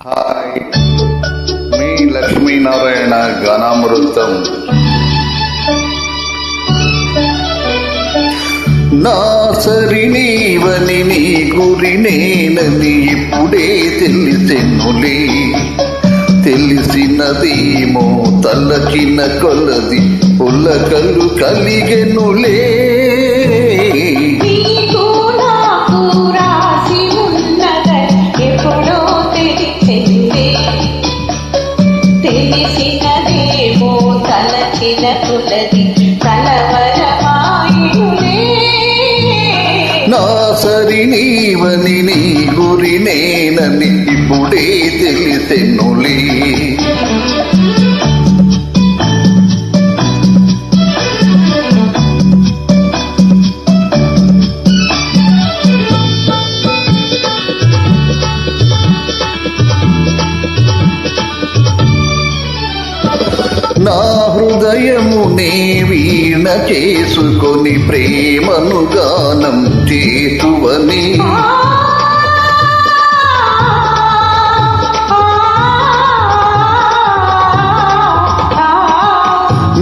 Hi, మీ లక్ష్మీనారాయణ గానామృతం. నా సరి నీవని నీ గురి నేనని ఇప్పుడే తెలిసెనులే. తెలిసినదేమో తలకిన కొలది ఉల్లకలు కలిగెనులే. తెలిసినదేమో తలచిన కులది కలవరమాయులే. నా సరి నీవని నీ గురి నేనని ఇప్పుడే తెలిసెనులే. నా హృదయమునే వీణ చేసుకొని ప్రేమను గానం చేతువని.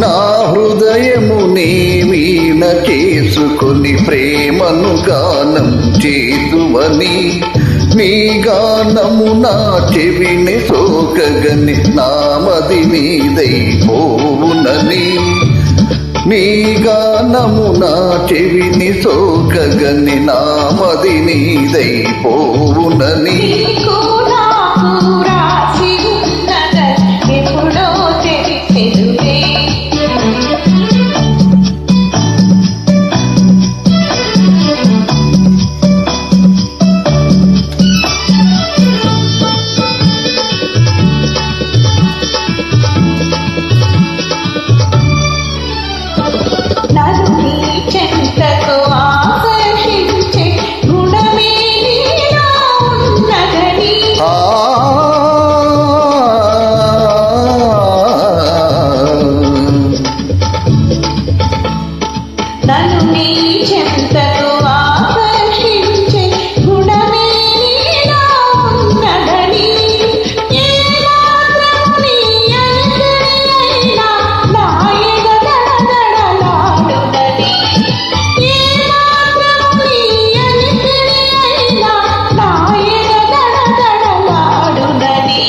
నా హృదయమునే వీణ చేసుకొని ప్రేమను గానం చేతువని. నీ గానము నా చెవిని సోకగని నామది నీదైపోవునని. నీ గానము నా చెవిని సోకగని నామది నీదైపోవునని. నన్ను నీ చెంతకు ఆకర్షించే గుణమే నీలో ఉన్నదని. ఏ మాత్రము నీ అనుసరైనా నా ఎద దడదడలాడునని. ఏ మాత్రము నీ అనుసరైనా నా ఎద దడదడలాడునని.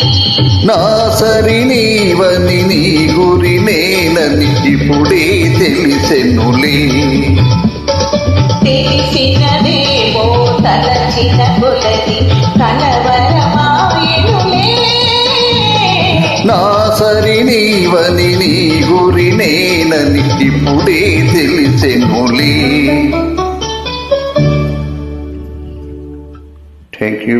నా సరి నీవని నీ గురి నేనని ఇప్పుడే తెలిసెనులే. తెలిసినదేమో తలచిన కొలది కలవరమాయులే. నా సరి నీవని నీ గురి నేనని ఇప్పుడే తెలిసెనులే. Thank you.